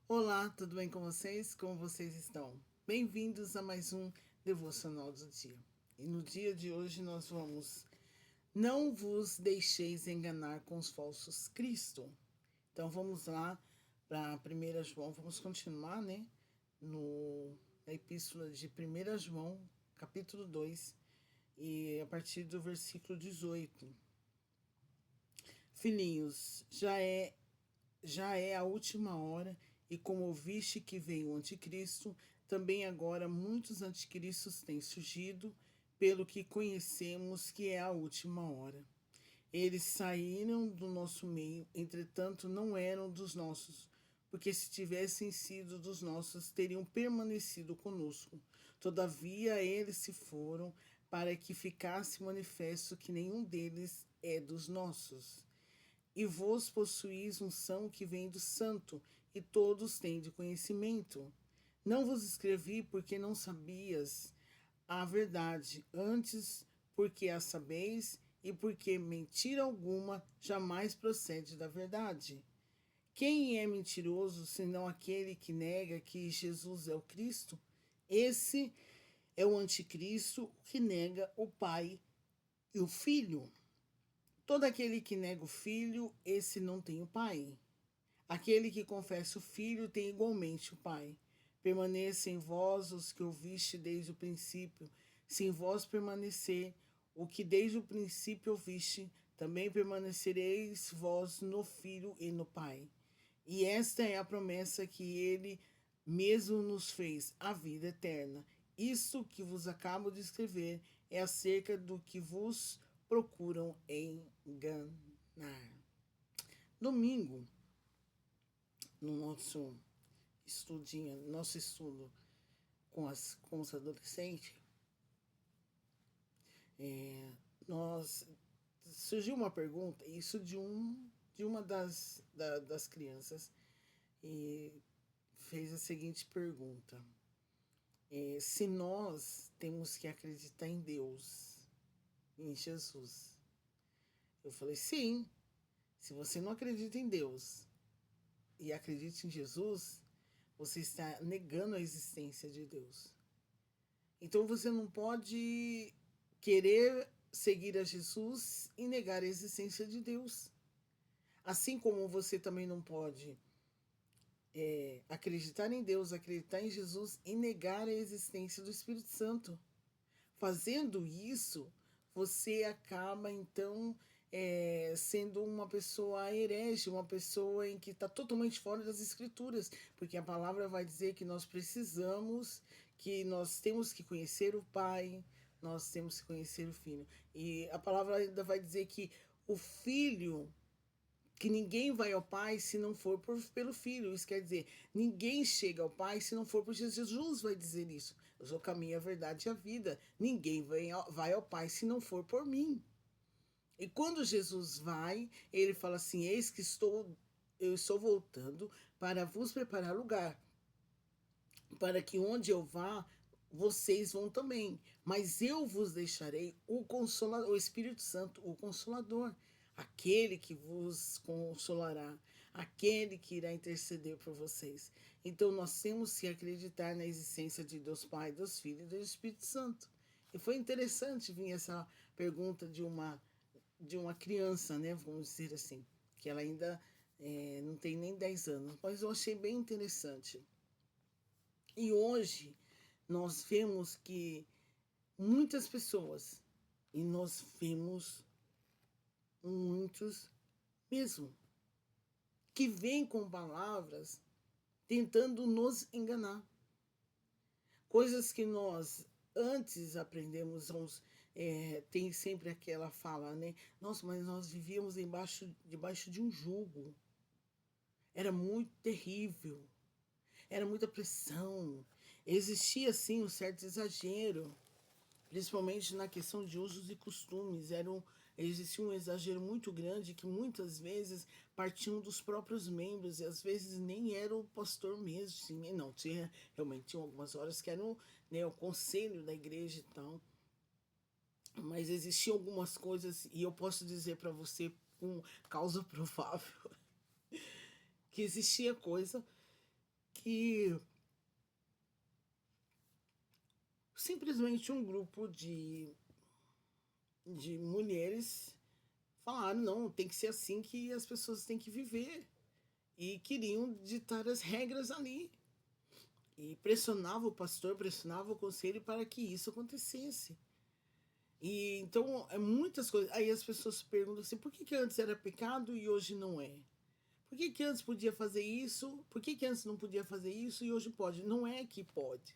Olá, tudo bem com vocês? Como vocês estão? Bem-vindos a mais um Devocional do Dia. E no dia de hoje nós vamos Não vos deixeis enganar com os falsos Cristo. Então vamos lá para 1 João, vamos continuar, né? Na epístola de 1 João, capítulo 2, e a partir do versículo 18. Filhinhos, já é a última hora, e como ouviste que veio o anticristo, também agora muitos anticristos têm surgido, pelo que conhecemos que é a última hora. Eles saíram do nosso meio, entretanto não eram dos nossos, porque se tivessem sido dos nossos, teriam permanecido conosco. Todavia eles se foram, para que ficasse manifesto que nenhum deles é dos nossos. E vós possuís unção que vem do Santo, e todos têm de conhecimento. Não vos escrevi porque não sabias a verdade, antes porque a sabeis, e porque mentira alguma jamais procede da verdade. Quem é mentiroso senão aquele que nega que Jesus é o Cristo? Esse é o anticristo que nega o Pai e o Filho. Todo aquele que nega o Filho, esse não tem o Pai. Aquele que confessa o Filho tem igualmente o Pai. Permaneça em vós os que ouviste desde o princípio. Se em vós permanecer o que desde o princípio ouviste, também permanecereis vós no Filho e no Pai. E esta é a promessa que ele mesmo nos fez, a vida eterna. Isso que vos acabo de escrever é acerca do que vos procuram enganar. Domingo, no nosso estudo com os adolescentes, nós surgiu uma pergunta, isso de uma das crianças, e fez a seguinte pergunta: se nós temos que acreditar em Deus, em Jesus? Eu falei, sim. Se você não acredita em Deus e acredita em Jesus, você está negando a existência de Deus. Então você não pode querer seguir a Jesus e negar a existência de Deus. Assim como você também não pode acreditar em Deus, acreditar em Jesus e negar a existência do Espírito Santo. Fazendo isso, você acaba então sendo uma pessoa herege, uma pessoa em que está totalmente fora das Escrituras, porque a palavra vai dizer que nós temos que conhecer o Pai, nós temos que conhecer o Filho. E a palavra ainda vai dizer que o Filho, que ninguém vai ao Pai se não for pelo Filho. Isso quer dizer, ninguém chega ao Pai se não for por Jesus. Jesus vai dizer isso. Eu sou o caminho, a verdade e a vida. Ninguém vai ao Pai se não for por mim. E quando Jesus vai, ele fala assim: eis que eu estou voltando para vos preparar lugar, para que onde eu vá, vocês vão também. Mas eu vos deixarei o Consolador, o Espírito Santo, o Consolador, aquele que vos consolará, aquele que irá interceder por vocês. Então nós temos que acreditar na existência de Deus Pai, Deus Filho e do Espírito Santo. E foi interessante vir essa pergunta de uma criança, né? Vamos dizer assim, que ela ainda não tem nem 10 anos, mas eu achei bem interessante. E hoje nós vemos que muitas pessoas, e nós vemos muitos mesmo, que vêm com palavras tentando nos enganar. Coisas que nós antes aprendemos, tem sempre aquela fala, né? Nossa, mas nós vivíamos debaixo de um jugo. Era muito terrível. Era muita pressão. Existia, sim, um certo exagero, principalmente na questão de usos e costumes. Existia um exagero muito grande que muitas vezes partiam dos próprios membros e às vezes nem era o pastor mesmo. Sim, não, realmente tinha algumas horas que eram, né, o conselho da igreja e tal. Mas existiam algumas coisas, e eu posso dizer para você com causa provável, que existia coisa que simplesmente um grupo de mulheres falaram, não, tem que ser assim que as pessoas têm que viver. E queriam ditar as regras ali. E pressionava o pastor, pressionava o conselho para que isso acontecesse. E então, é muitas coisas. Aí as pessoas perguntam assim, por que, que antes era pecado e hoje não é? Por que, que antes podia fazer isso? Por que, que antes não podia fazer isso e hoje pode? Não é que pode.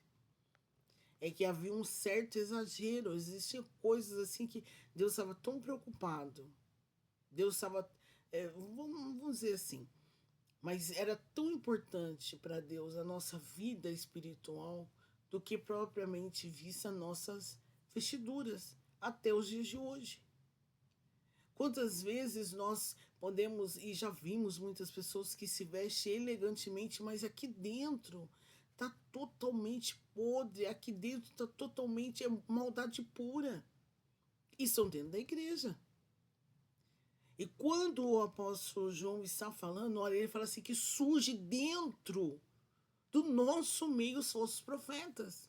É que havia um certo exagero. Existiam coisas assim que Deus estava tão preocupado. Deus estava. Vamos dizer assim. Mas era tão importante para Deus a nossa vida espiritual do que propriamente vista nossas vestiduras até os dias de hoje. Quantas vezes nós podemos, e já vimos muitas pessoas que se vestem elegantemente, mas aqui dentro está totalmente podre, aqui dentro está totalmente maldade pura. E são dentro da igreja. E quando o apóstolo João está falando, olha, ele fala assim que surge dentro do nosso meio os falsos profetas.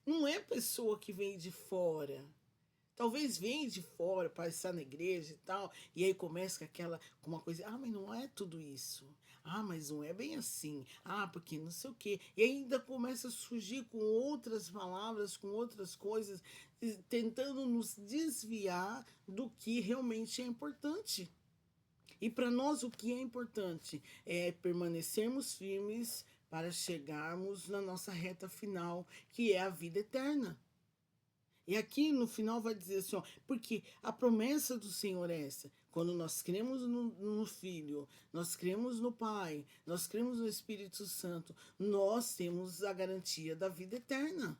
Não é pessoa que vem de fora. Talvez venha de fora para estar na igreja e tal, e aí começa com uma coisa, mas não é tudo isso. Mas não é bem assim. Porque não sei o quê. E ainda começa a surgir com outras palavras, com outras coisas, tentando nos desviar do que realmente é importante. E para nós o que é importante é permanecermos firmes para chegarmos na nossa reta final, que é a vida eterna. E aqui no final vai dizer assim, porque a promessa do Senhor é essa. Quando nós cremos no Filho, nós cremos no Pai, nós cremos no Espírito Santo, nós temos a garantia da vida eterna.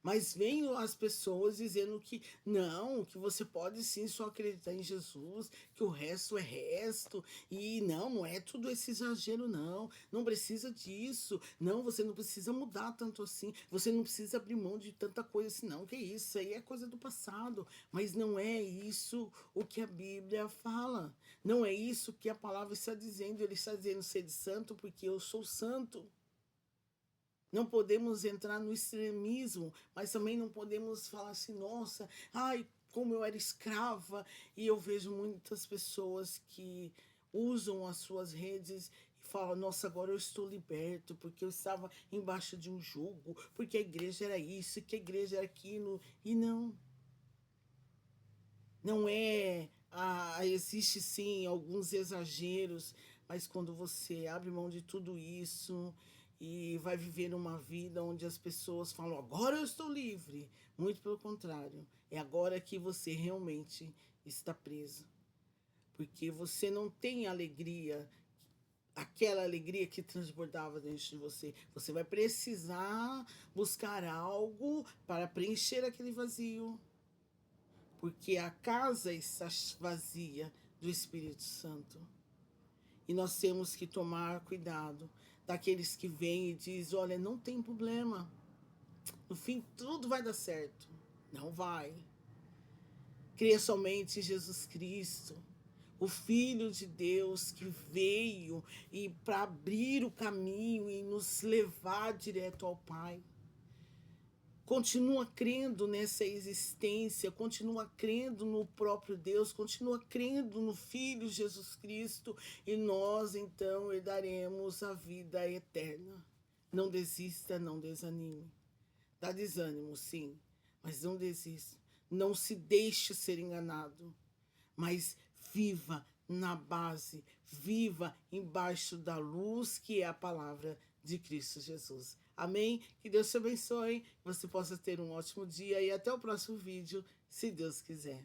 Mas vêm as pessoas dizendo que não, que você pode sim só acreditar em Jesus, que o resto é resto, e não é tudo esse exagero não precisa disso, não, você não precisa mudar tanto assim, você não precisa abrir mão de tanta coisa assim, não, que isso aí é coisa do passado, mas não é isso o que a Bíblia fala, não é isso que a palavra está dizendo, ele está dizendo ser santo porque eu sou santo. Não podemos entrar no extremismo, mas também não podemos falar assim, nossa, como eu era escrava. E eu vejo muitas pessoas que usam as suas redes e falam, nossa, agora eu estou liberto, porque eu estava embaixo de um jugo, porque a igreja era isso, que a igreja era aquilo. E não é. Existe sim alguns exageros, mas quando você abre mão de tudo isso e vai viver uma vida onde as pessoas falam, agora eu estou livre. Muito pelo contrário, é agora que você realmente está preso. Porque você não tem alegria, aquela alegria que transbordava dentro de você. Você vai precisar buscar algo para preencher aquele vazio. Porque a casa está vazia do Espírito Santo. E nós temos que tomar cuidado daqueles que vêm e dizem, olha, não tem problema, no fim tudo vai dar certo. Não vai. Crê somente em Jesus Cristo, o Filho de Deus que veio e para abrir o caminho e nos levar direto ao Pai. Continua crendo nessa existência, continua crendo no próprio Deus, continua crendo no Filho Jesus Cristo e nós então herdaremos a vida eterna. Não desista, não desanime. Dá desânimo, sim, mas não desista. Não se deixe ser enganado, mas viva na base, viva embaixo da luz que é a palavra de Cristo Jesus. Amém? Que Deus te abençoe, que você possa ter um ótimo dia e até o próximo vídeo, se Deus quiser.